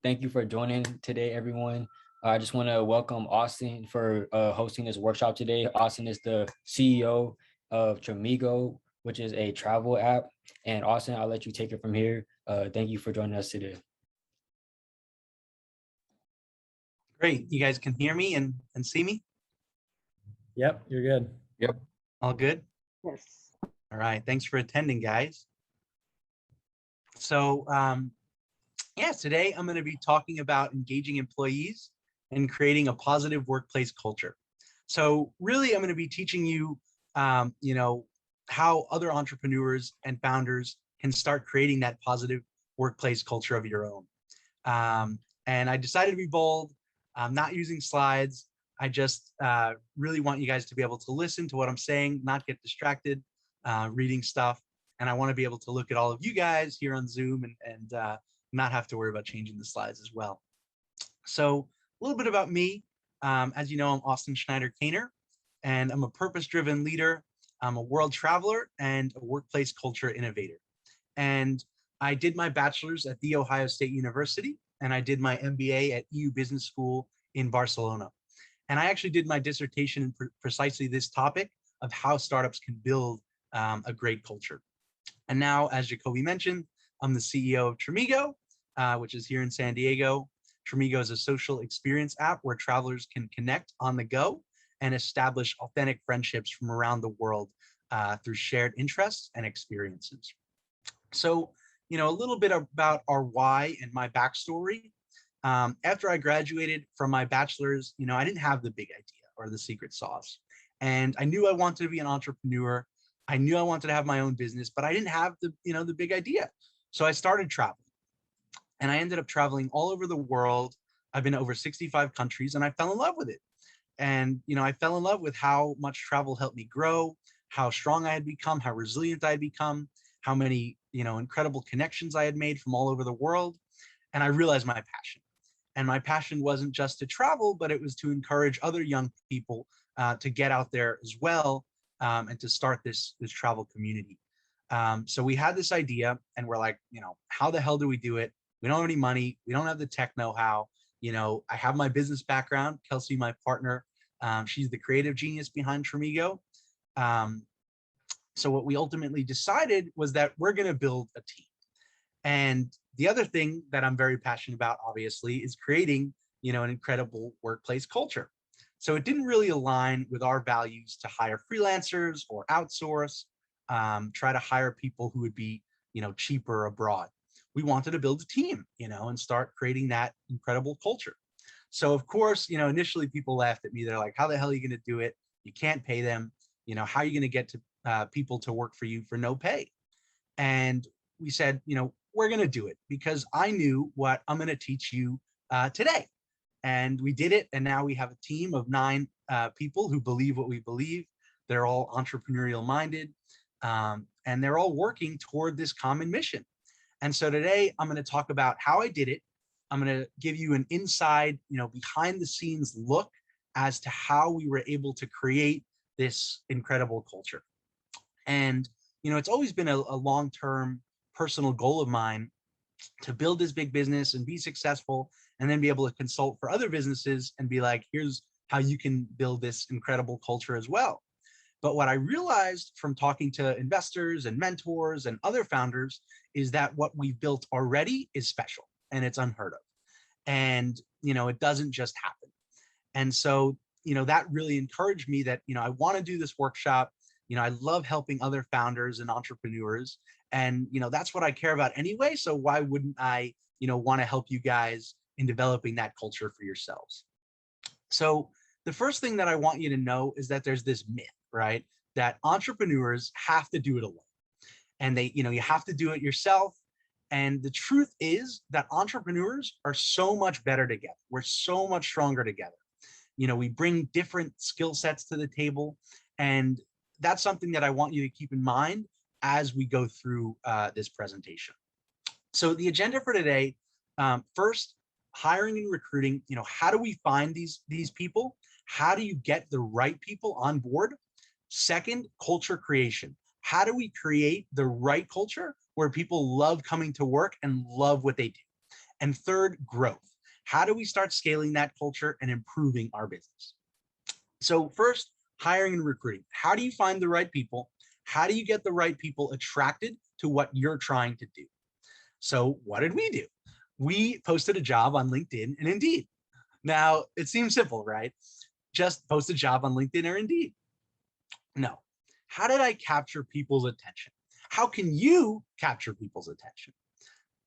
Thank you for joining today, everyone. I just want to welcome Austin for hosting this workshop today. Austin is the CEO of Tramigo, which is a travel app. And Austin, I'll let you take it from here. Thank you for joining us today. Great. You guys can hear me and see me? Yep, you're good. Yep. All good? Yes. All right. Thanks for attending, guys. So, today I'm going to be talking about engaging employees and creating a positive workplace culture. So really, I'm going to be teaching you, how other entrepreneurs and founders can start creating that positive workplace culture of your own. And I decided to be bold. I'm not using slides. I just really want you guys to be able to listen to what I'm saying, not get distracted reading stuff. And I want to be able to look at all of you guys here on Zoom and not have to worry about changing the slides as well. So a little bit about me. As you know, I'm Austin Schneider-Kaner, and I'm a purpose-driven leader. I'm a world traveler and a workplace culture innovator. And I did my bachelor's at The Ohio State University, and I did my MBA at EU Business School in Barcelona. And I actually did my dissertation in precisely this topic of how startups can build a great culture. And now, as Jacoby mentioned, I'm the CEO of Tramigo, which is here in San Diego. Tramigo is a social experience app where travelers can connect on the go and establish authentic friendships from around the world through shared interests and experiences. So, a little bit about our why and my backstory. After I graduated from my bachelor's, I didn't have the big idea or the secret sauce. And I knew I wanted to be an entrepreneur. I knew I wanted to have my own business, but I didn't have the big idea. So I started traveling. And I ended up traveling all over the world. I've been to over 65 countries, and I fell in love with it. And, I fell in love with how much travel helped me grow, how strong I had become, how resilient I had become, how many, incredible connections I had made from all over the world. And I realized my passion. And my passion wasn't just to travel, but it was to encourage other young people to get out there as well and to start this travel community. So we had this idea, and we're like, how the hell do we do it? We don't have any money. We don't have the tech know-how. I have my business background. Kelsey, my partner, she's the creative genius behind Tramigo. So what we ultimately decided was that we're going to build a team. And the other thing that I'm very passionate about, obviously, is creating, an incredible workplace culture. So it didn't really align with our values to hire freelancers or outsource, try to hire people who would be, cheaper abroad. We wanted to build a team, and start creating that incredible culture. So of course, initially people laughed at me. They're like, how the hell are you going to do it? You can't pay them. How are you going to get to people to work for you for no pay? And we said, we're going to do it because I knew what I'm going to teach you today. And we did it. And now we have a team of 9 people who believe what we believe. They're all entrepreneurial minded. And they're all working toward this common mission. And so today I'm going to talk about how I did it. I'm going to give you an inside, behind the scenes look as to how we were able to create this incredible culture. And, it's always been a long-term personal goal of mine to build this big business and be successful, and then be able to consult for other businesses and be like, here's how you can build this incredible culture as well. But what I realized from talking to investors and mentors and other founders is that what we've built already is special and it's unheard of. And, it doesn't just happen. And so, that really encouraged me that, I want to do this workshop. I love helping other founders and entrepreneurs. And, that's what I care about anyway. So why wouldn't I, want to help you guys in developing that culture for yourselves? So the first thing that I want you to know is that there's this myth, right? That entrepreneurs have to do it alone. And you have to do it yourself. And the truth is that entrepreneurs are so much better together. We're so much stronger together. We bring different skill sets to the table. And that's something that I want you to keep in mind as we go through this presentation. So the agenda for today, first, hiring and recruiting. How do we find these people? How do you get the right people on board? Second, culture creation. How do we create the right culture where people love coming to work and love what they do? And third, growth. How do we start scaling that culture and improving our business? So first, hiring and recruiting. How do you find the right people? How do you get the right people attracted to what you're trying to do? So what did we do? We posted a job on LinkedIn and Indeed. Now, it seems simple, right? Just post a job on LinkedIn or Indeed. No. How did I capture people's attention? How can you capture people's attention?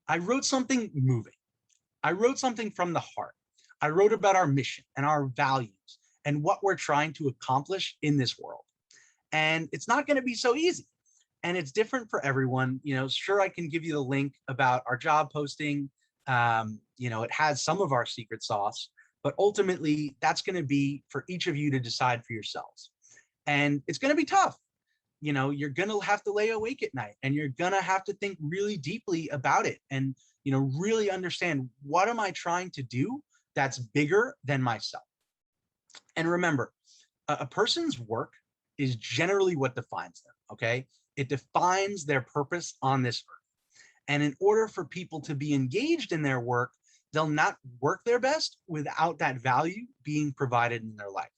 I wrote something moving. I wrote something from the heart. I wrote about our mission and our values and what we're trying to accomplish in this world. And it's not going to be so easy. And it's different for everyone. Sure, I can give you the link about our job posting. It has some of our secret sauce, but ultimately that's going to be for each of you to decide for yourselves. And it's going to be tough. You're going to have to lay awake at night, and you're going to have to think really deeply about it and, really understand, what am I trying to do that's bigger than myself? And remember, a person's work is generally what defines them, okay? It defines their purpose on this earth. And in order for people to be engaged in their work, they'll not work their best without that value being provided in their life,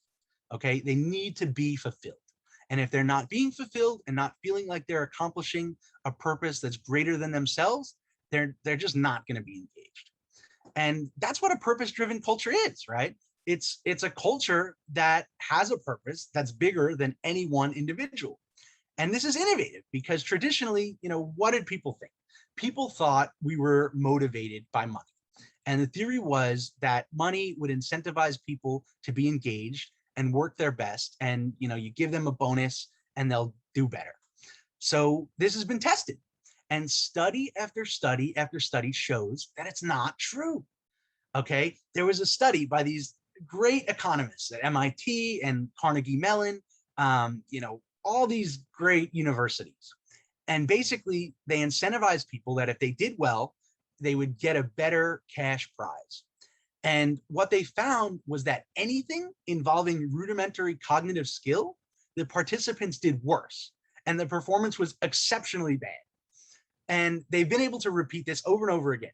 okay? They need to be fulfilled. And if they're not being fulfilled and not feeling like they're accomplishing a purpose that's greater than themselves, they're just not going to be engaged. And that's what a purpose-driven culture is, right? It's a culture that has a purpose that's bigger than any one individual. And this is innovative because traditionally, what did people think? People thought we were motivated by money. And the theory was that money would incentivize people to be engaged and work their best. And, you give them a bonus and they'll do better. So this has been tested. And study after study after study shows that it's not true. Okay. There was a study by these great economists at MIT and Carnegie Mellon, all these great universities. And basically, they incentivized people that if they did well, they would get a better cash prize. And what they found was that anything involving rudimentary cognitive skill, the participants did worse, and the performance was exceptionally bad. And they've been able to repeat this over and over again.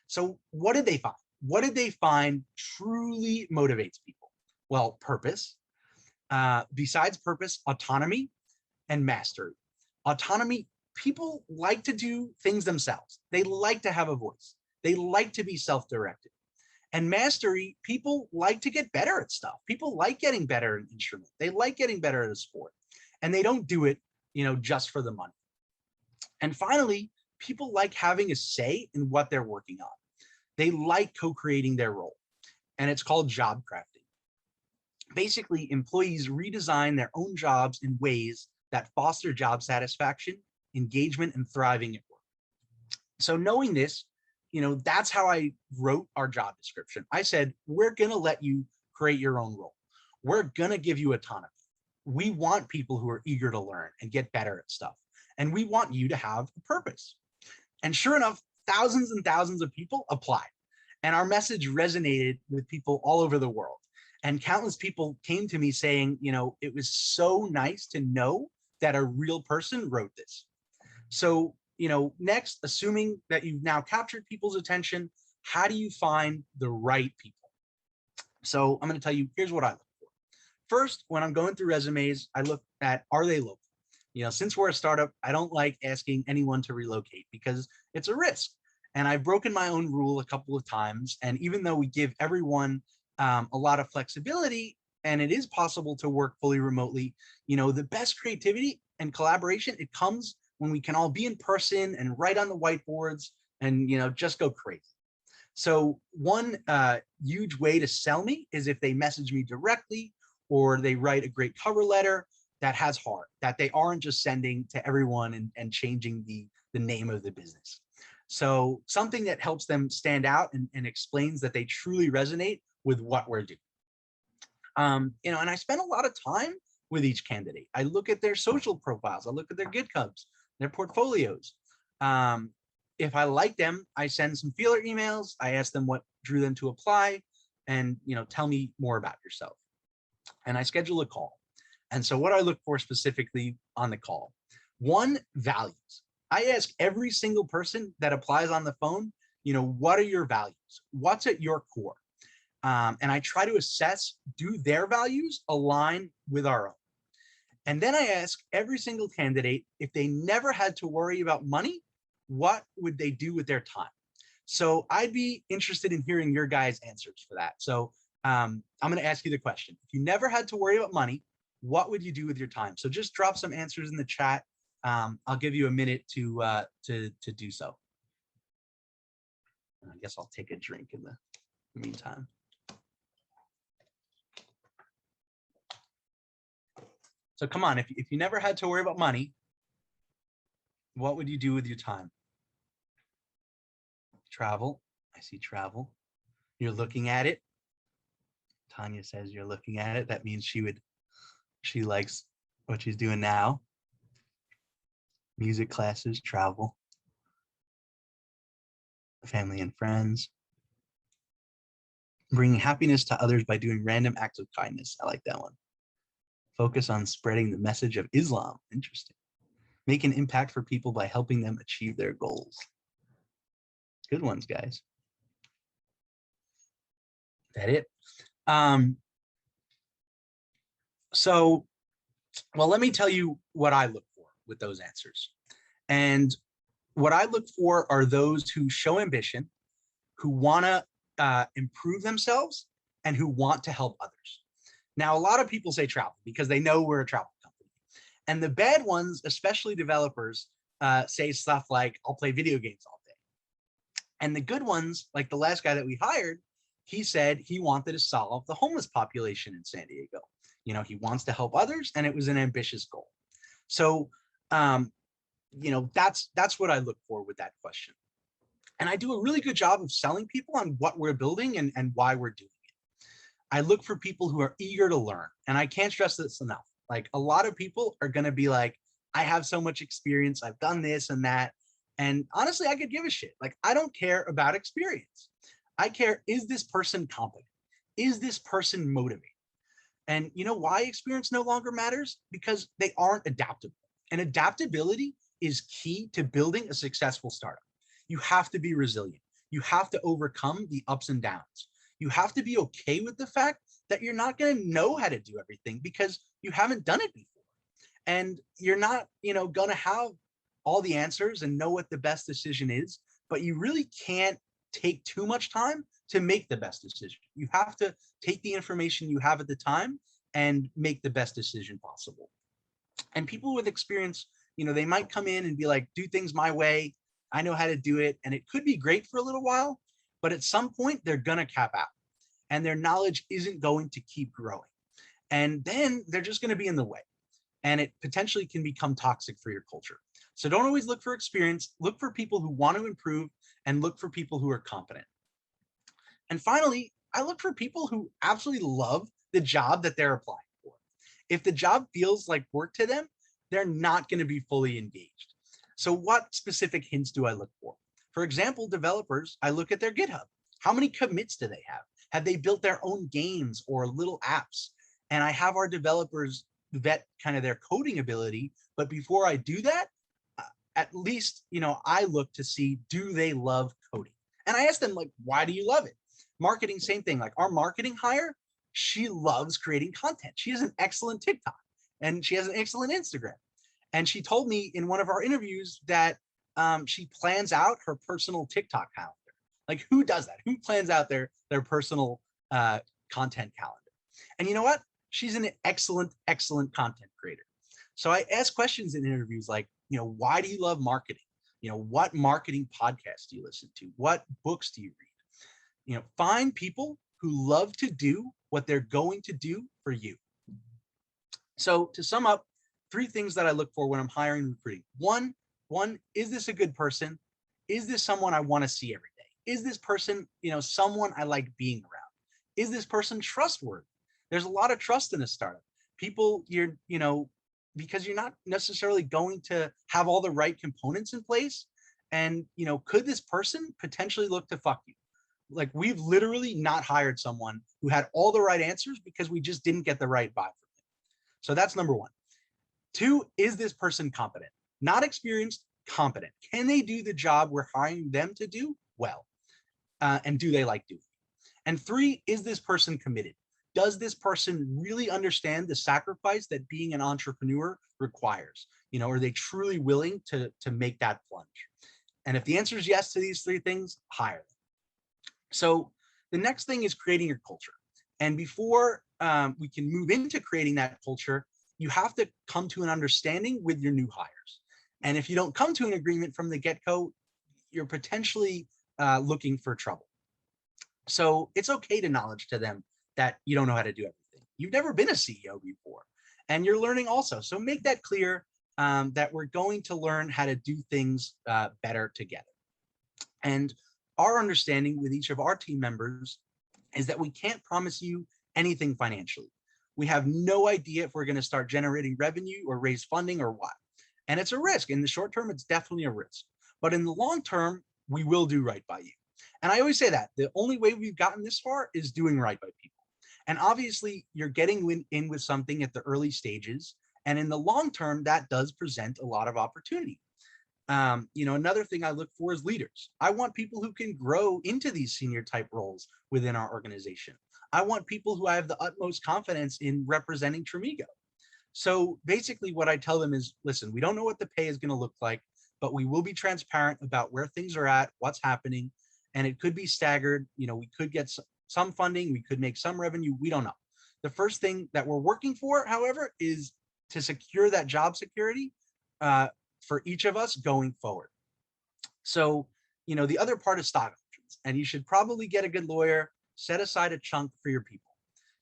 So what did they find? What did they find truly motivates people? Well, purpose. Besides purpose, autonomy and mastery. Autonomy, people like to do things themselves. They like to have a voice. They like to be self-directed. And mastery, people like to get better at stuff. People like getting better at an instrument. They like getting better at a sport. And they don't do it, just for the money. And finally, people like having a say in what they're working on. They like co-creating their role. And it's called job crafting. Basically, employees redesign their own jobs in ways that foster job satisfaction, engagement, and thriving at work. So knowing this, that's how I wrote our job description. I said, we're going to let you create your own role. We're going to give you autonomy. We want people who are eager to learn and get better at stuff. And we want you to have a purpose. And sure enough, thousands and thousands of people applied. And our message resonated with people all over the world. And countless people came to me saying, it was so nice to know that a real person wrote this. So, next, assuming that you've now captured people's attention, how do you find the right people? So I'm going to tell you, here's what I look for. First, when I'm going through resumes, I look at, are they local? Since we're a startup, I don't like asking anyone to relocate because it's a risk. And I've broken my own rule a couple of times. And even though we give everyone a lot of flexibility, and it is possible to work fully remotely, the best creativity and collaboration, it comes when we can all be in person and write on the whiteboards and, just go crazy. So one huge way to sell me is if they message me directly or they write a great cover letter that has heart, that they aren't just sending to everyone and changing the name of the business. So something that helps them stand out and explains that they truly resonate with what we're doing. And I spend a lot of time with each candidate. I look at their social profiles. I look at their GitHubs, their portfolios. If I like them, I send some feeler emails. I ask them what drew them to apply and, tell me more about yourself. And I schedule a call. And so what I look for specifically on the call, one, values. I ask every single person that applies on the phone, what are your values? What's at your core? And I try to assess, do their values align with our own? And then I ask every single candidate, if they never had to worry about money, what would they do with their time? So I'd be interested in hearing your guys' answers for that. So I'm going to ask you the question. If you never had to worry about money, what would you do with your time? So just drop some answers in the chat. I'll give you a minute to do so. I guess I'll take a drink in the meantime. So come on, if you never had to worry about money, what would you do with your time? Travel. I see travel. You're looking at it. Tanya says you're looking at it. That means she likes what she's doing now. Music classes, travel, family and friends. Bringing happiness to others by doing random acts of kindness. I like that one. Focus on spreading the message of Islam. Interesting. Make an impact for people by helping them achieve their goals. Good ones, guys. Is that it? Well, let me tell you what I look for with those answers. And what I look for are those who show ambition, who want to improve themselves, and who want to help others. Now, a lot of people say travel because they know we're a travel company. And the bad ones, especially developers, say stuff like, I'll play video games all day. And the good ones, like the last guy that we hired, he said he wanted to solve the homeless population in San Diego. He wants to help others, and it was an ambitious goal. So, that's what I look for with that question. And I do a really good job of selling people on what we're building and why we're doing it. I look for people who are eager to learn. And I can't stress this enough. Like, a lot of people are going to be like, I have so much experience. I've done this and that. And honestly, I could give a shit. Like, I don't care about experience. I care, is this person competent? Is this person motivated? And you know why experience no longer matters? Because they aren't adaptable. And adaptability is key to building a successful startup. You have to be resilient. You have to overcome the ups and downs. You have to be okay with the fact that you're not going to know how to do everything because you haven't done it before. And you're not, going to have all the answers and know what the best decision is, but you really can't take too much time to make the best decision. You have to take the information you have at the time and make the best decision possible. And people with experience, they might come in and be like, do things my way. I know how to do it. And it could be great for a little while, but at some point they're going to cap out and their knowledge isn't going to keep growing. And then they're just going to be in the way. And it potentially can become toxic for your culture. So don't always look for experience. Look for people who want to improve and look for people who are competent. And finally, I look for people who absolutely love the job that they're applying for. If the job feels like work to them, they're not going to be fully engaged. So what specific hints do I look for? For example, developers, I look at their GitHub. How many commits do they have? Have they built their own games or little apps? And I have our developers vet kind of their coding ability. But before I do that, at least, I look to see, do they love coding? And I ask them, like, why do you love it? Marketing, same thing. Like, our marketing hire, she loves creating content. She has an excellent TikTok and she has an excellent Instagram. And she told me in one of our interviews that she plans out her personal TikTok calendar. Like, who does that? Who plans out their personal content calendar? And you know what? She's an excellent, excellent content creator. So I ask questions in interviews like, why do you love marketing? What marketing podcasts do you listen to? What books do you read? Find people who love to do what they're going to do for you. So to sum up, 3 things that I look for when I'm hiring and recruiting. One, is this a good person? Is this someone I want to see every day? Is this person, someone I like being around? Is this person trustworthy? There's a lot of trust in a startup. People, because you're not necessarily going to have all the right components in place. And, could this person potentially look to fuck you? Like, we've literally not hired someone who had all the right answers because we just didn't get the right vibe from them. So that's number 1. 2, is this person competent? Not experienced, competent. Can they do the job we're hiring them to do? Well, And do they like doing it? And 3, is this person committed? Does this person really understand the sacrifice that being an entrepreneur requires? Are they truly willing to make that plunge? And if the answer is yes to these 3 things, hire them. So the next thing is creating your culture. And before we can move into creating that culture, you have to come to an understanding with your new hires. And if you don't come to an agreement from the get-go, you're potentially looking for trouble. So it's okay to acknowledge to them that you don't know how to do everything. You've never been a CEO before, and you're learning also. So make that clear that we're going to learn how to do things better together. And our understanding with each of our team members is that we can't promise you anything financially. We have no idea if we're going to start generating revenue or raise funding or what. And it's a risk. In the short term, it's definitely a risk. But in the long term, we will do right by you. And I always say that the only way we've gotten this far is doing right by people. And obviously, you're getting in with something at the early stages. And in the long term, that does present a lot of opportunity. Another thing I look for is leaders. I want people who can grow into these senior type roles within our organization. I want people who I have the utmost confidence in representing Tramigo. So basically what I tell them is, listen, we don't know what the pay is going to look like, but we will be transparent about where things are at, what's happening, and it could be staggered. We could get some funding, we could make some revenue, we don't know. The first thing that we're working for, however, is to secure that job security for each of us going forward. So, the other part is stock options, and you should probably get a good lawyer, set aside a chunk for your people.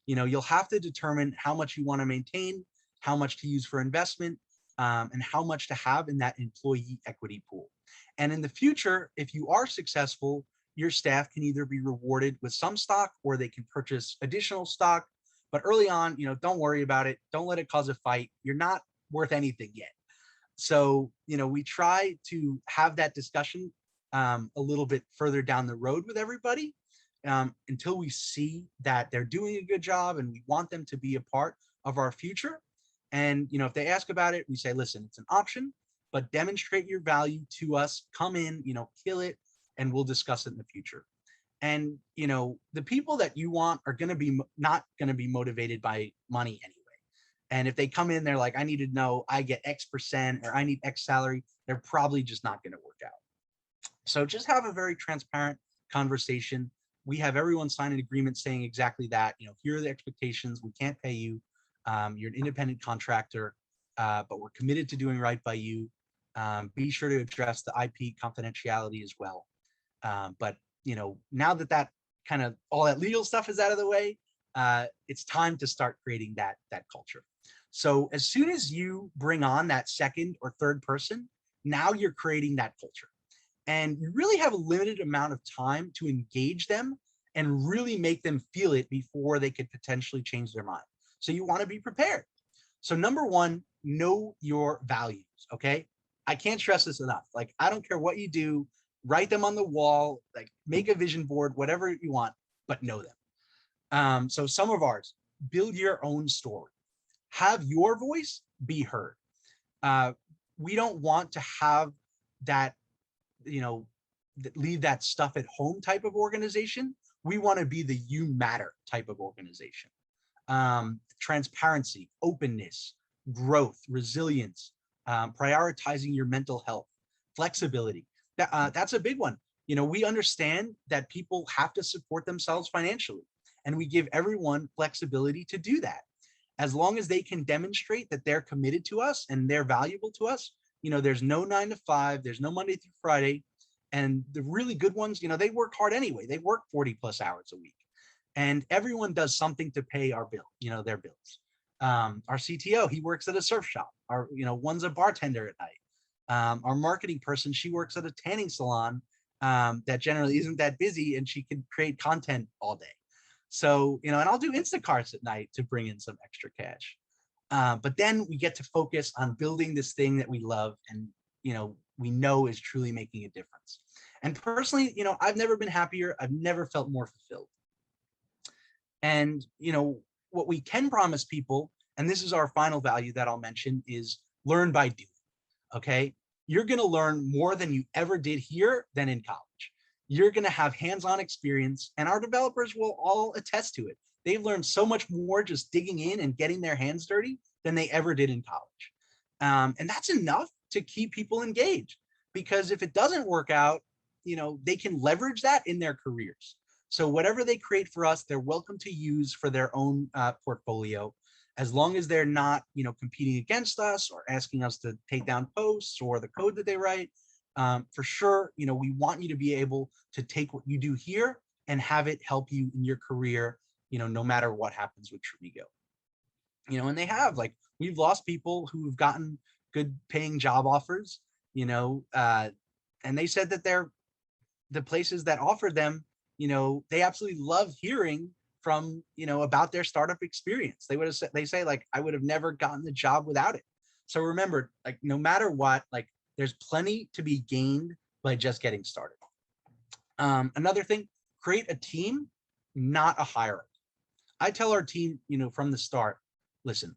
You'll have to determine how much you want to maintain, how much to use for investment, and how much to have in that employee equity pool. And in the future, if you are successful, your staff can either be rewarded with some stock or they can purchase additional stock. But early on, don't worry about it. Don't let it cause a fight. You're not worth anything yet. So, we try to have that discussion a little bit further down the road with everybody until we see that they're doing a good job and we want them to be a part of our future. And, if they ask about it, we say, listen, it's an option, but demonstrate your value to us, come in, kill it, and we'll discuss it in the future. And, the people that you want are going to be not going to be motivated by money anyway. And if they come in, they're like, I need to know I get X% or I need X salary, they're probably just not going to work out. So just have a very transparent conversation. We have everyone sign an agreement saying exactly that, here are the expectations. We can't pay you. You're an independent contractor, but we're committed to doing right by you. Be sure to address the IP confidentiality as well. But now that kind of all that legal stuff is out of the way, it's time to start creating that culture. So as soon as you bring on that second or third person, now you're creating that culture. And you really have a limited amount of time to engage them and really make them feel it before they could potentially change their mind. So you want to be prepared. So number 1, know your values, okay? I can't stress this enough. Like, I don't care what you do, write them on the wall, like make a vision board, whatever you want, but know them. So some of ours, build your own story. Have your voice be heard. We don't want to have that, leave that stuff at home type of organization. We want to be the you matter type of organization. Transparency, openness, growth, resilience, prioritizing your mental health, flexibility. That's a big one. We understand that people have to support themselves financially, and we give everyone flexibility to do that. As long as they can demonstrate that they're committed to us and they're valuable to us, there's no 9 to 5, there's no Monday through Friday. And the really good ones, they work hard anyway. They work 40 plus hours a week. And everyone does something to pay our bill, their bills. Our CTO, he works at a surf shop. One's a bartender at night. Our marketing person, she works at a tanning salon that generally isn't that busy, and she can create content all day. So, and I'll do Instacarts at night to bring in some extra cash. But then we get to focus on building this thing that we love and, we know is truly making a difference. And personally, I've never been happier. I've never felt more fulfilled. And, what we can promise people, and this is our final value that I'll mention, is learn by doing. Okay. You're going to learn more than you ever did here than in college. you're going to have hands-on experience, and our developers will all attest to it. They've learned so much more just digging in and getting their hands dirty than they ever did in college. And that's enough to keep people engaged, because if it doesn't work out, they can leverage that in their careers. So whatever they create for us, they're welcome to use for their own portfolio, as long as they're not, competing against us or asking us to take down posts or the code that they write. For sure, we want you to be able to take what you do here and have it help you in your career, no matter what happens with Tramigo. And they have, like, we've lost people who've gotten good paying job offers, and they said that the places that offered them, they absolutely love hearing from, about their startup experience. They say, like, I would have never gotten the job without it. So remember, like, no matter what, like, there's plenty to be gained by just getting started. Another thing, create a team, not a hierarchy. I tell our team, from the start, listen,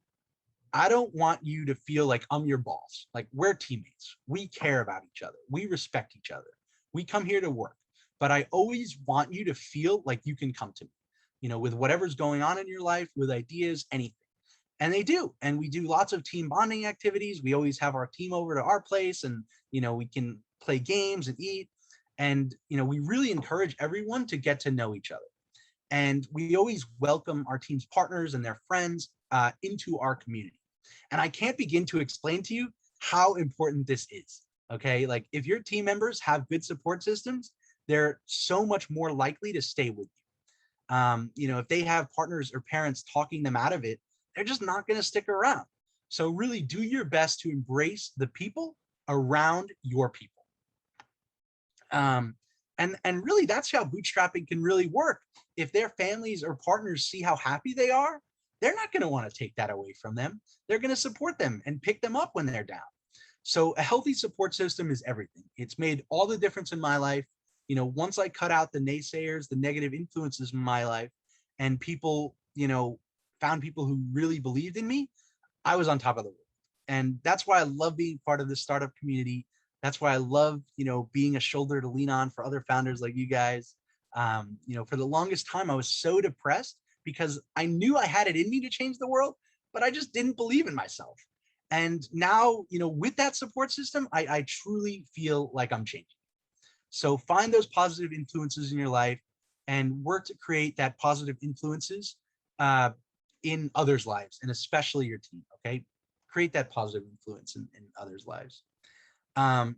I don't want you to feel like I'm your boss. Like, we're teammates. We care about each other. We respect each other. We come here to work, but I always want you to feel like you can come to me, with whatever's going on in your life, with ideas, anything. And they do. And we do lots of team bonding activities. We always have our team over to our place, and, we can play games and eat. And, we really encourage everyone to get to know each other. And we always welcome our team's partners and their friends into our community. And I can't begin to explain to you how important this is. Okay. Like, if your team members have good support systems, they're so much more likely to stay with you. If they have partners or parents talking them out of it, they're just not going to stick around. So really do your best to embrace the people around your people. And really, that's how bootstrapping can really work. If their families or partners see how happy they are, they're not going to want to take that away from them. They're going to support them and pick them up when they're down. So a healthy support system is everything. It's made all the difference in my life. Once I cut out the naysayers, the negative influences in my life, and people, found people who really believed in me, I was on top of the world. And that's why I love being part of this startup community. That's why I love, being a shoulder to lean on for other founders like you guys. For the longest time, I was so depressed because I knew I had it in me to change the world, but I just didn't believe in myself. And now, with that support system, I truly feel like I'm changing. So find those positive influences in your life and work to create that positive influences in others' lives, and especially your team. Okay. Create that positive influence in others' lives.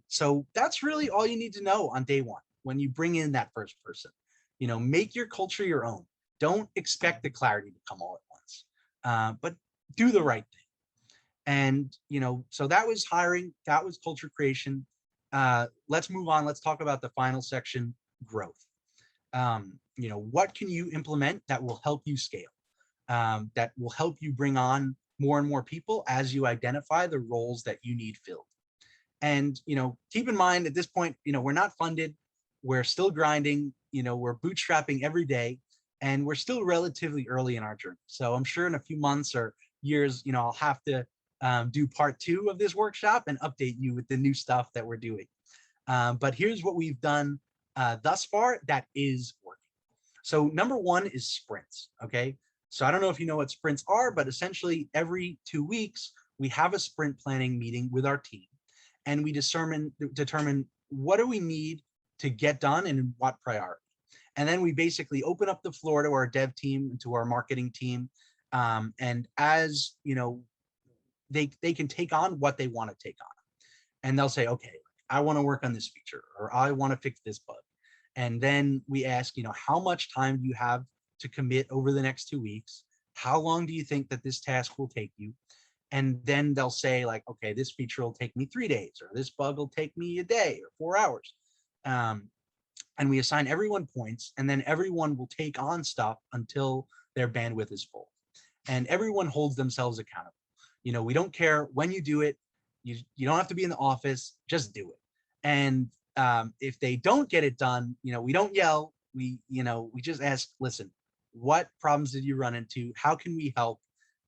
So that's really all you need to know on day one when you bring in that first person. Make your culture your own. Don't expect the clarity to come all at once, but do the right thing. And, so that was hiring, that was culture creation. Let's move on. Let's talk about the final section, growth. What can you implement that will help you scale, that will help you bring on more and more people as you identify the roles that you need filled. And, keep in mind at this point, we're not funded. We're still grinding, we're bootstrapping every day, and we're still relatively early in our journey. So I'm sure in a few months or years, I'll have to do part 2 of this workshop and update you with the new stuff that we're doing. But here's what we've done thus far that is working. So number 1 is sprints. Okay. So I don't know if you know what sprints are, but essentially every 2 weeks, we have a sprint planning meeting with our team, and we determine what do we need to get done and in what priority. And then we basically open up the floor to our dev team and to our marketing team. And as they can take on what they want to take on. And they'll say, okay, I want to work on this feature, or I want to fix this bug. And then we ask, how much time do you have to commit over the next 2 weeks? How long do you think that this task will take you? And then they'll say, like, okay, this feature will take me 3 days, or this bug will take me a day or 4 hours. And we assign everyone points, and then everyone will take on stuff until their bandwidth is full. And everyone holds themselves accountable. We don't care when you do it. You don't have to be in the office, just do it. And if they don't get it done, we don't yell. We just ask, listen, what problems did you run into? How can we help?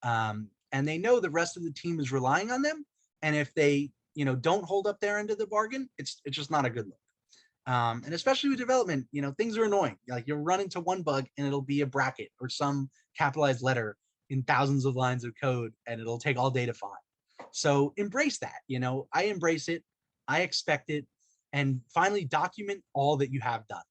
And they know the rest of the team is relying on them. And if they, don't hold up their end of the bargain, it's just not a good look. And especially with development, things are annoying. Like you'll run into one bug and it'll be a bracket or some capitalized letter in thousands of lines of code, and it'll take all day to find. So embrace that. I embrace it. I expect it. And finally, document all that you have done,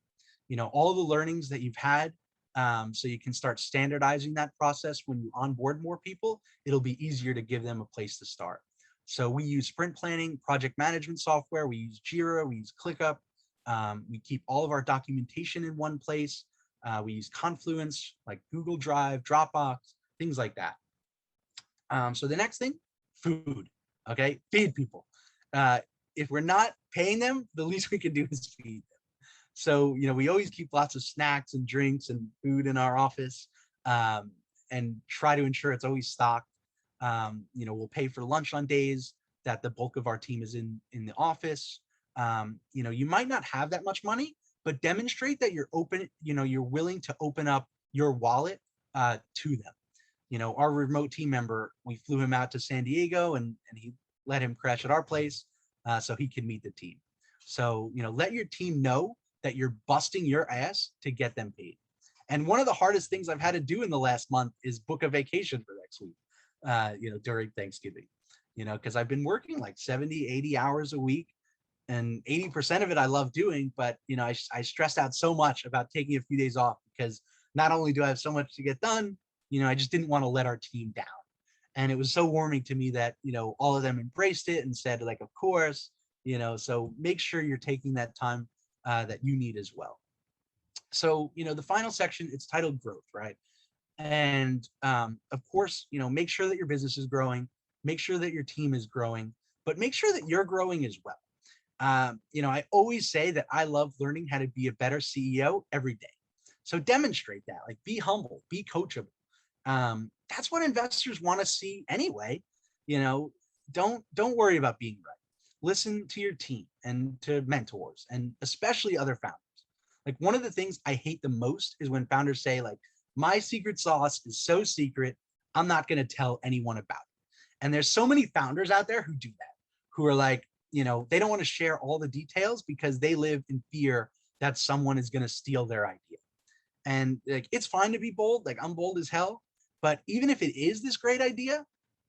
all the learnings that you've had. So you can start standardizing that process. When you onboard more people, it'll be easier to give them a place to start. So we use sprint planning, project management software. We use Jira, we use ClickUp. We keep all of our documentation in one place. We use Confluence, like Google Drive, Dropbox, things like that. So the next thing, food. Okay, feed people. If we're not paying them, the least we can do is feed them. So, we always keep lots of snacks and drinks and food in our office, and try to ensure it's always stocked. We'll pay for lunch on days that the bulk of our team is in the office. You might not have that much money, but demonstrate that you're open, you're willing to open up your wallet to them. Our remote team member, we flew him out to San Diego and he let him crash at our place so he can meet the team. So, let your team know that you're busting your ass to get them paid. And one of the hardest things I've had to do in the last month is book a vacation for next week, during Thanksgiving, because I've been working like 70, 80 hours a week. And 80% of it I love doing, but I stressed out so much about taking a few days off because not only do I have so much to get done, I just didn't want to let our team down. And it was so warming to me that, all of them embraced it and said, like, of course, so make sure you're taking that time that you need as well. So, the final section, it's titled growth, right? And of course, make sure that your business is growing, make sure that your team is growing, but make sure that you're growing as well. I always say that I love learning how to be a better CEO every day. So demonstrate that, like be humble, be coachable. That's what investors want to see anyway. Don't worry about being right. Listen to your team and to mentors and especially other founders. Like one of the things I hate the most is when founders say like, my secret sauce is so secret, I'm not going to tell anyone about it. And there's so many founders out there who do that, who are like, they don't want to share all the details because they live in fear that someone is going to steal their idea. And like, it's fine to be bold. Like I'm bold as hell. But even if it is this great idea,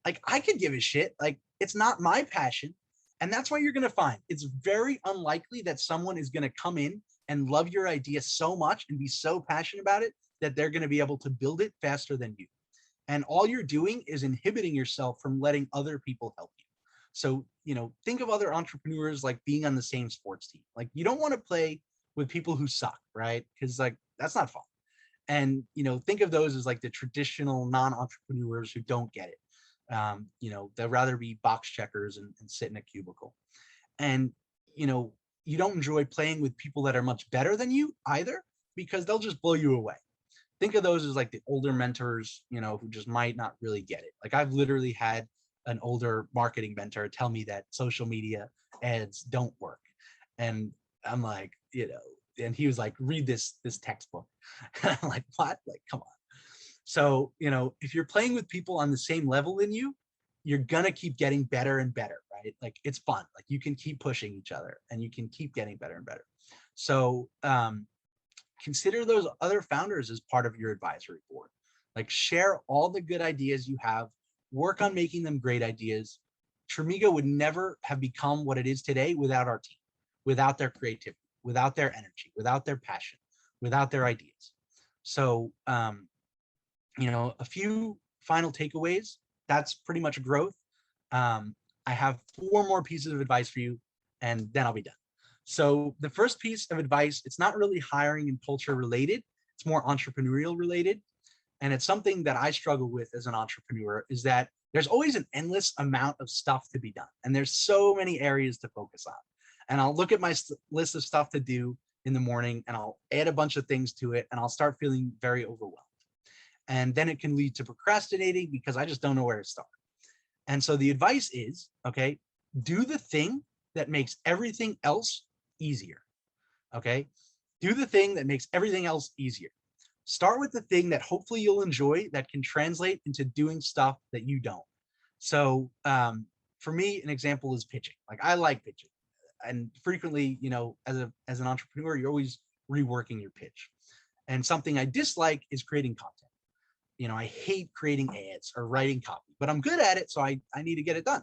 like I could give a shit. Like it's not my passion. And that's why you're going to find it's very unlikely that someone is going to come in and love your idea so much and be so passionate about it that they're going to be able to build it faster than you. And all you're doing is inhibiting yourself from letting other people help you. So, think of other entrepreneurs like being on the same sports team. Like you don't want to play with people who suck, right? Because like that's not fun. And, think of those as like the traditional non-entrepreneurs who don't get it. They'd rather be box checkers and sit in a cubicle. And, you don't enjoy playing with people that are much better than you either, because they'll just blow you away. Think of those as like the older mentors, who just might not really get it. Like I've literally had an older marketing mentor tell me that social media ads don't work. And I'm like, and he was like, read this textbook. I'm like, what? Like, come on. So, if you're playing with people on the same level than you, you're going to keep getting better and better, right? Like it's fun. Like you can keep pushing each other and you can keep getting better and better. So, consider those other founders as part of your advisory board. Like share all the good ideas you have, work on making them great ideas. Tramigo would never have become what it is today without our team, without their creativity, without their energy, without their passion, without their ideas. So, a few final takeaways. That's pretty much growth. I have 4 more pieces of advice for you, and then I'll be done. So the first piece of advice, it's not really hiring and culture related. It's more entrepreneurial related. And it's something that I struggle with as an entrepreneur is that there's always an endless amount of stuff to be done. And there's so many areas to focus on. And I'll look at my list of stuff to do in the morning and I'll add a bunch of things to it and I'll start feeling very overwhelmed. And then it can lead to procrastinating because I just don't know where to start. And so the advice is, okay, do the thing that makes everything else easier. Okay. Do the thing that makes everything else easier. Start with the thing that hopefully you'll enjoy that can translate into doing stuff that you don't. So for me, an example is pitching. Like I like pitching. and frequently, as an entrepreneur, you're always reworking your pitch. And something I dislike is creating content. I hate creating ads or writing copy, but I'm good at it, so I need to get it done.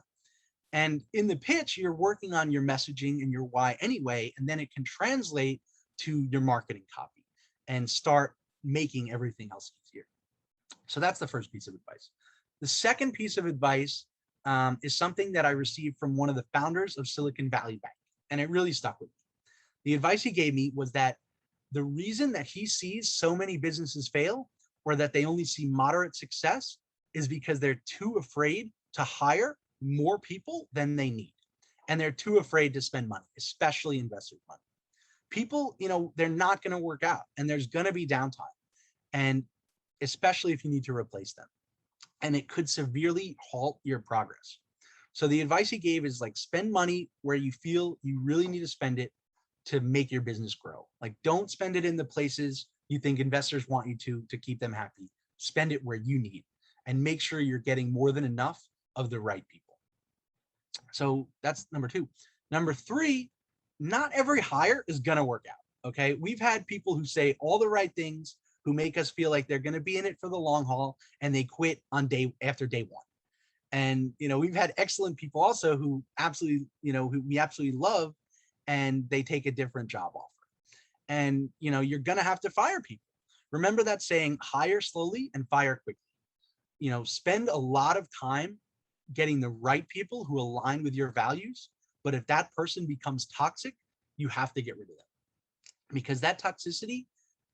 And in the pitch, you're working on your messaging and your why anyway, and then it can translate to your marketing copy and start making everything else easier. So that's the first piece of advice. The second piece of advice is something that I received from one of the founders of Silicon Valley Bank, and it really stuck with me. The advice he gave me was that the reason that he sees so many businesses fail, or that they only see moderate success, is because they're too afraid to hire more people than they need. And they're too afraid to spend money, especially investors' money. People, they're not going to work out, and there's going to be downtime. And especially if you need to replace them. And it could severely halt your progress. So the advice he gave is like, spend money where you feel you really need to spend it to make your business grow. Like, don't spend it in the places you think investors want you to keep them happy. Spend it where you need, and make sure you're getting more than enough of the right people. So that's number two. Number three, not every hire is going to work out. Okay. We've had people who say all the right things, who make us feel like they're going to be in it for the long haul, and they quit after day one. And, we've had excellent people also who absolutely, who we absolutely love, and they take a different job offer. And, you're going to have to fire people. Remember that saying, hire slowly and fire quickly. Spend a lot of time getting the right people who align with your values. But if that person becomes toxic, you have to get rid of them, because that toxicity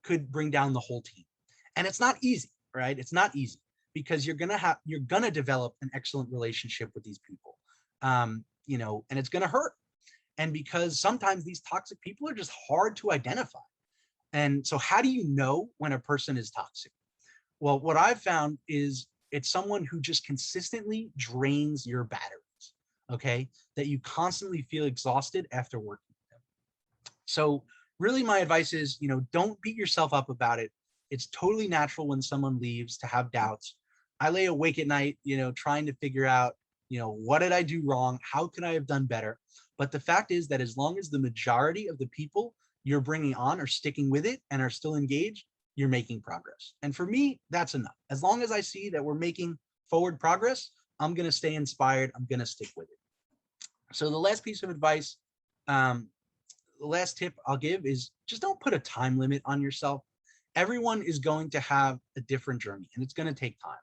could bring down the whole team. And it's not easy, right? It's not easy, because you're gonna develop an excellent relationship with these people, and it's gonna hurt. And because sometimes these toxic people are just hard to identify. And so how do you know when a person is toxic? Well, what I've found is it's someone who just consistently drains your batteries, okay? That you constantly feel exhausted after working with them. So really, my advice is, don't beat yourself up about it. It's totally natural when someone leaves to have doubts. I lay awake at night, trying to figure out, what did I do wrong? How could I have done better? But the fact is that as long as the majority of the people you're bringing on are sticking with it and are still engaged, you're making progress. And for me, that's enough. As long as I see that we're making forward progress, I'm going to stay inspired. I'm going to stick with it. So the last piece of advice, the last tip I'll give is just don't put a time limit on yourself. Everyone is going to have a different journey, and it's going to take time.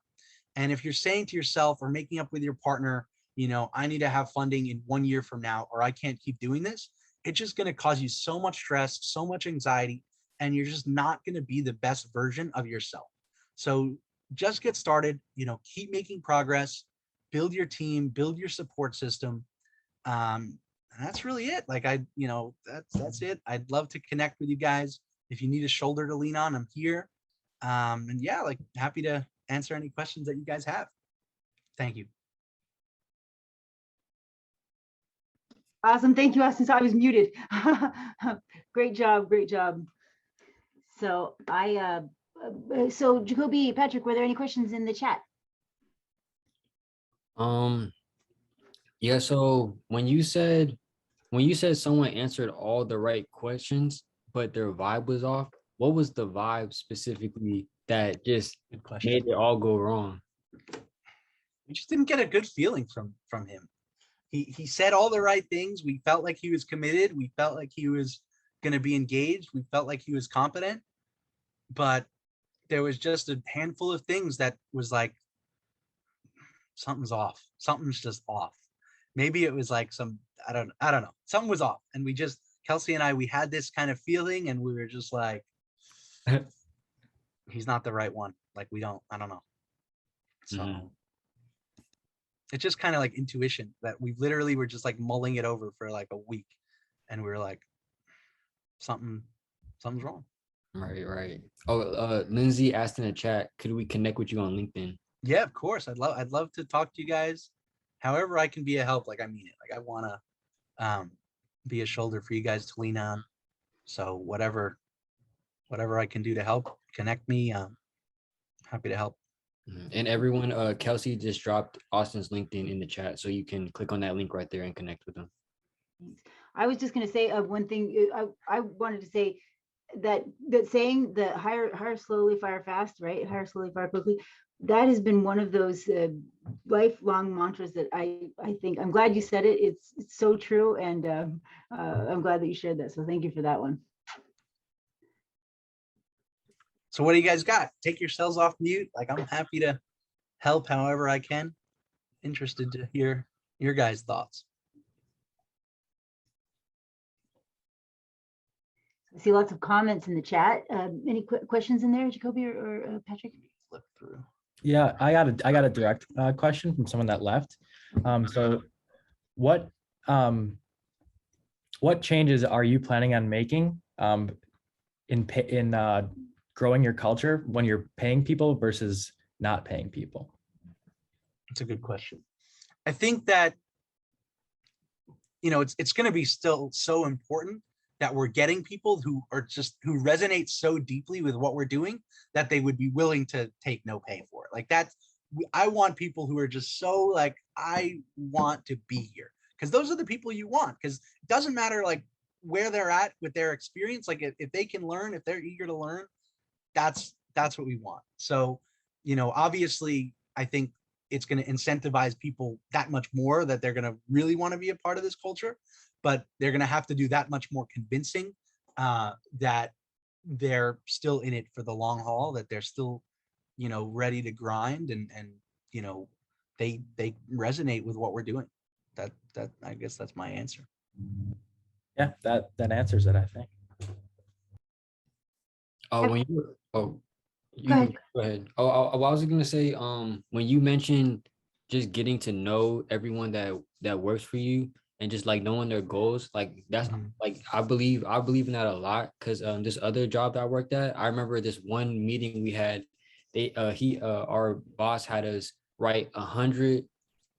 And if you're saying to yourself or making up with your partner, I need to have funding in 1 year from now, or I can't keep doing this, it's just going to cause you so much stress, so much anxiety, and you're just not going to be the best version of yourself. So just get started, keep making progress, build your team, build your support system. And that's really it. Like that's it. I'd love to connect with you guys. If you need a shoulder to lean on, I'm here. And yeah, like happy to answer any questions that you guys have. Thank you. Awesome. Thank you, Austin. So I was muted. Great job. Great job. So so Jacoby, Patrick, were there any questions in the chat? Yeah. So when you said someone answered all the right questions, but their vibe was off, what was the vibe specifically that just made it all go wrong? We just didn't get a good feeling from him. He said all the right things. We felt like he was committed. We felt like he was going to be engaged. We felt like he was competent, but there was just a handful of things that was like, something's off. Something's just off. Maybe it was like I don't know. Something was off. And Kelsey and I, we had this kind of feeling, and we were just like, he's not the right one. Like I don't know. So it's just kind of like intuition that we literally were just like mulling it over for like a week, and we were like, something's wrong. Right. Oh, Lindsay asked in the chat, could we connect with you on LinkedIn? Yeah, of course. I'd love to talk to you guys. However I can be a help. Like, I mean it. Like, I want to be a shoulder for you guys to lean on. So whatever I can do to help, connect me. Happy to help. And everyone, Kelsey just dropped Austin's LinkedIn in the chat, so you can click on that link right there and connect with them. I was just going to say one thing. I wanted to say that saying that hire slowly, fire fast, right? Hire slowly, fire quickly. That has been one of those lifelong mantras that I think. I'm glad you said it. It's so true, and I'm glad that you shared that. So thank you for that one. So what do you guys got? Take yourselves off mute. Like, I'm happy to help however I can. Interested to hear your guys' thoughts. I see lots of comments in the chat. Any questions in there, Jacoby or Patrick? Flip through. Yeah, I got a direct question from someone that left. So what changes are you planning on making in growing your culture when you're paying people versus not paying people? That's a good question. I think that, you know, it's going to be still so important that we're getting people who resonate so deeply with what we're doing that they would be willing to take no pay for it. Like, I want people who are just so like, I want to be here, because those are the people you want, because it doesn't matter like where they're at with their experience. Like, if they can learn, if they're eager to learn, that's what we want. So, you know, obviously I think it's going to incentivize people that much more, that they're going to really want to be a part of this culture, but they're going to have to do that much more convincing that they're still in it for the long haul, that they're still, you know, ready to grind, and you know, they resonate with what we're doing. That I guess that's my answer. Yeah, that answers it, I think. When you go ahead. I was gonna say, when you mentioned just getting to know everyone that works for you and just like knowing their goals, like that's like I believe in that a lot, because this other job that I worked at, I remember this one meeting we had. Our boss had us write 100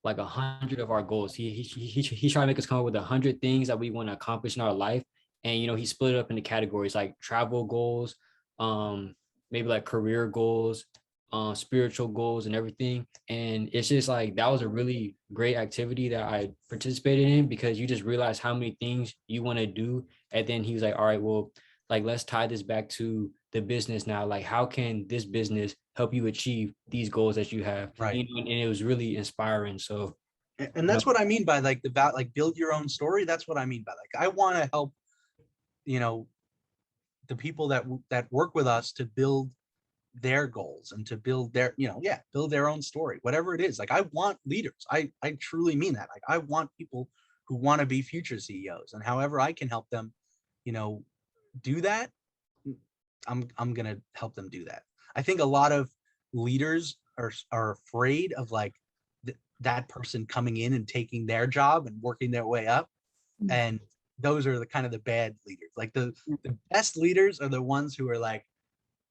of our goals. He tried to make us come up with 100 things that we want to accomplish in our life, and you know, he split it up into categories like travel goals, maybe like career goals, spiritual goals, and everything. And it's just like, that was a really great activity that I participated in, because you just realize how many things you want to do. And then he was like, all right, well, like, let's tie this back to the business now. Like, how can this business help you achieve these goals that you have? Right. You know, and it was really inspiring. So, and that's what I mean by like like build your own story. That's what I mean by like, I want to help, you know, the people that work with us to build their goals and to build their, you know, build their own story, whatever it is. Like, I want leaders. I truly mean that. Like, I want people who want to be future CEOs, and however I can help them, you know, do that, I'm going to help them do that. I think a lot of leaders are afraid of like that person coming in and taking their job and working their way up. And those are the kind of the bad leaders. Like the best leaders are the ones who are like,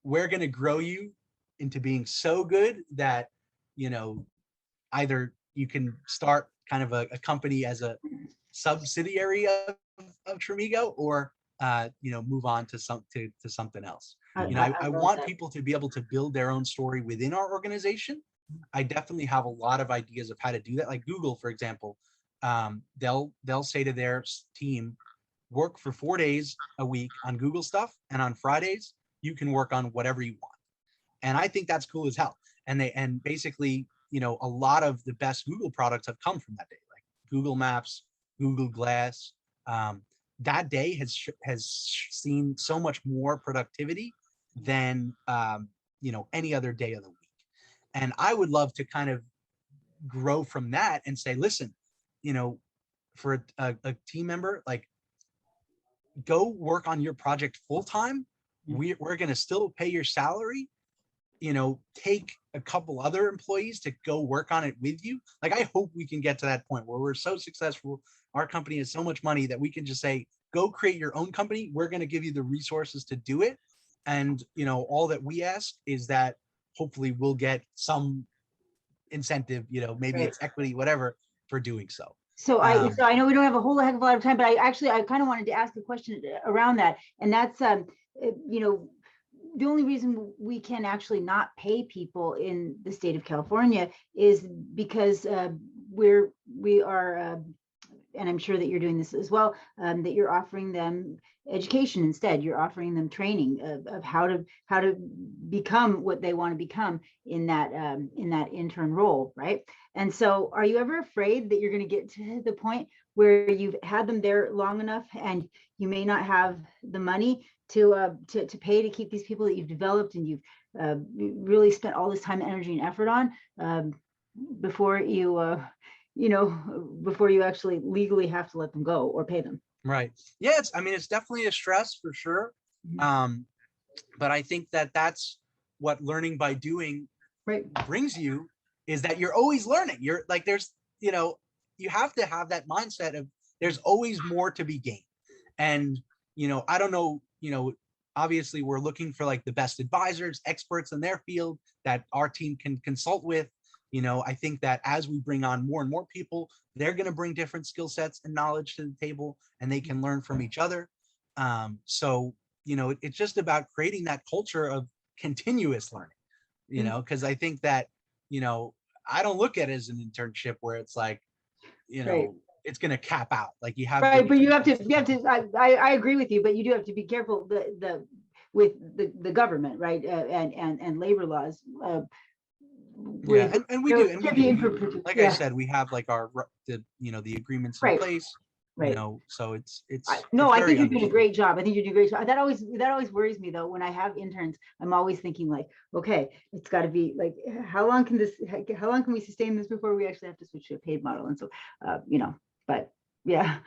we're going to grow you into being so good that, you know, either you can start kind of a company as a subsidiary of Tramigo, or you know, move on to something else. You know, I want people to be able to build their own story within our organization. I definitely have a lot of ideas of how to do that. Like Google, for example, they'll say to their team, work for 4 days a week on Google stuff, and on Fridays you can work on whatever you want. And I think that's cool as hell. And basically, you know, a lot of the best Google products have come from that day, like Google Maps, Google Glass. That day has seen so much more productivity than you know, any other day of the week. And I would love to kind of grow from that and say, listen, you know, for a team member, like, go work on your project full time. We're going to still pay your salary. You know, take a couple other employees to go work on it with you. Like, I hope we can get to that point where we're so successful, our company has so much money that we can just say, go create your own company. We're going to give you the resources to do it. And, you know, all that we ask is that hopefully we'll get some incentive, you know, maybe it's equity, whatever, for doing so. So I know we don't have a whole heck of a lot of time, but I kind of wanted to ask a question around that. And that's, you know, the only reason we can actually not pay people in the state of California is because we are and I'm sure that you're doing this as well, that you're offering them education instead. You're offering them training of how to become what they want to become in that intern role, right? And so, are you ever afraid that you're going to get to the point where you've had them there long enough, and you may not have the money to pay to keep these people that you've developed and you've really spent all this time, energy, and effort on before you before you actually legally have to let them go or pay them? Right. Yeah. I mean, it's definitely a stress for sure. But I think that that's what learning by doing brings you, is that you're always learning. You're like, you have to have that mindset of there's always more to be gained. And, I don't know, obviously we're looking for like the best advisors, experts in their field that our team can consult with. I think that as we bring on more and more people, they're going to bring different skill sets and knowledge to the table, and they can learn from each other. So, it's just about creating that culture of continuous learning, because I think that, I don't look at it as an internship where it's like, it's going to cap out. Like you have, but you have to, I agree with you, but you do have to be careful with the government, right? And labor laws. And we do. Like I said, we have like the agreements in place. Right. So it's no, I think you're doing a great job. I think you're doing a great job. That always worries me though. When I have interns, I'm always thinking like, okay, it's got to be like, how long can we sustain this before we actually have to switch to a paid model? And so, but yeah,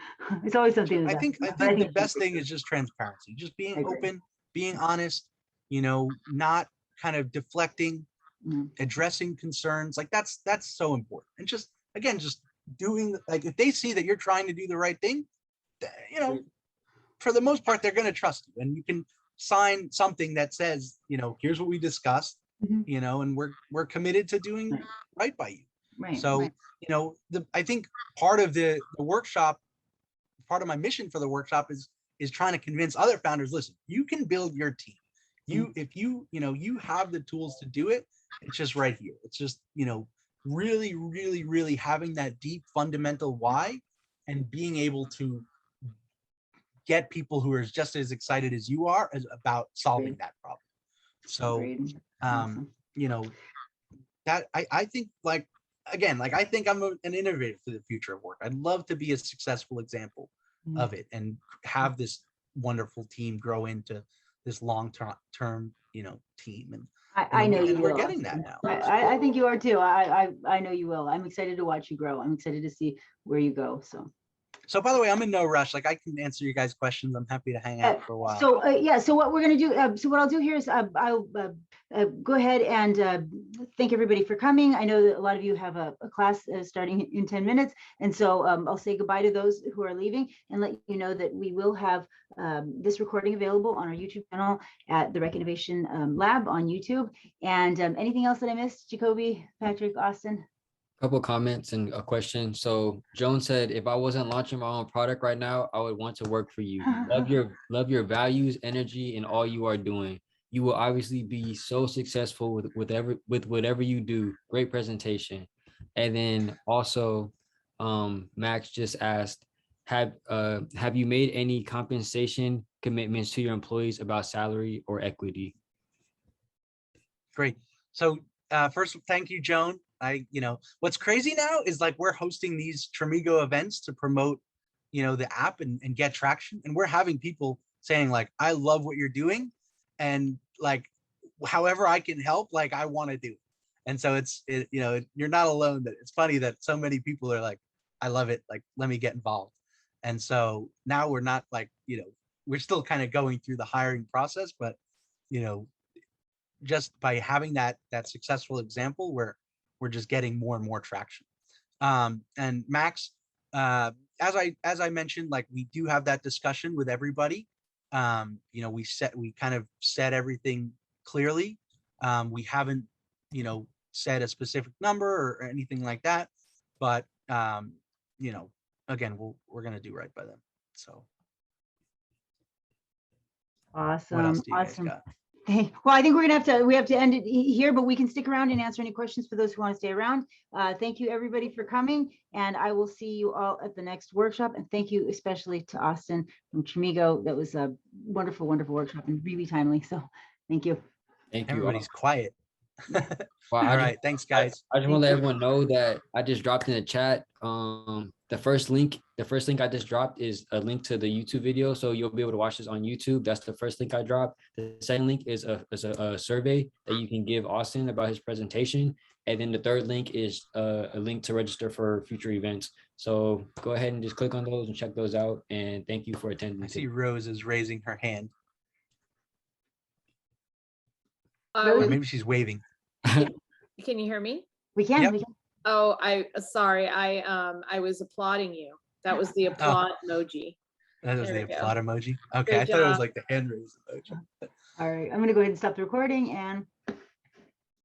it's always something. I think the best thing is just transparency, just being open, being honest, not kind of deflecting, addressing concerns. Like that's so important. And just doing, like, if they see that you're trying to do the right thing, for the most part, they're going to trust you, and you can sign something that says, here's what we discussed, and we're committed to doing right by you. Right. So, I think part of the workshop, part of my mission for the workshop is trying to convince other founders, listen, you can build your team. If you have the tools to do it, it's just right here. It's just, really, really, really having that deep fundamental why, and being able to get people who are just as excited as you are about solving that problem. So, that I think, like, again, like I think I'm an innovator for the future of work. I'd love to be a successful example of it and have this wonderful team grow into this long-term, team. And I know you we're will. getting that now. I think you are too. I know you will. I'm excited to watch you grow. I'm excited to see where you go. So by the way, I'm in no rush. Like I can answer you guys' questions. I'm happy to hang out for a while. So what we're going to do, so what I'll do here is I'll go ahead and thank everybody for coming. I know that a lot of you have a class starting in 10 minutes. And so I'll say goodbye to those who are leaving and let you know that we will have this recording available on our YouTube channel at the Rec Innovation Lab on YouTube. And anything else that I missed, Jacoby, Patrick, Austin? Couple comments and a question. So Joan said, if I wasn't launching my own product right now, I would want to work for you. Love your values, energy, and all you are doing. You will obviously be so successful with whatever you do. Great presentation. And then also, Max just asked, have you made any compensation commitments to your employees about salary or equity? Great. So first, thank you, Joan. What's crazy now is like we're hosting these Tramigo events to promote, the app and get traction. And we're having people saying like, I love what you're doing. And like, however I can help, like I want to do it. And so you're not alone. That it's funny that so many people are like, I love it. Like, let me get involved. And so now we're not like, we're still kind of going through the hiring process, but, just by having that successful example where we're just getting more and more traction. And Max, as I mentioned, like we do have that discussion with everybody. We kind of said everything clearly. We haven't, said a specific number or anything like that, but again, we're going to do right by them. So awesome. what else do you guys got? Well, I think we have to end it here, but we can stick around and answer any questions for those who want to stay around. Thank you everybody for coming, and I will see you all at the next workshop. And thank you especially to Austin from Tramigo. That was a wonderful, wonderful workshop and really timely. So thank you. Thank you. Everybody's quiet. Well, All right, thanks guys. I just want to let everyone know that I just dropped in the chat. The first link I just dropped is a link to the YouTube video, so you'll be able to watch this on YouTube. That's the first link I dropped. The second link is a survey that you can give Austin about his presentation, and then the third link is a link to register for future events. So go ahead and just click on those and check those out. And thank you for attending. I see Rose is raising her hand, or maybe she's waving. Can you hear me? We can. Yep. We can. Oh, sorry. I was applauding you. That was the applaud emoji. That was There the we go. applaud emoji. Okay, Good I thought it was job. like the hand raise emoji. All right, I'm going to go ahead and stop the recording and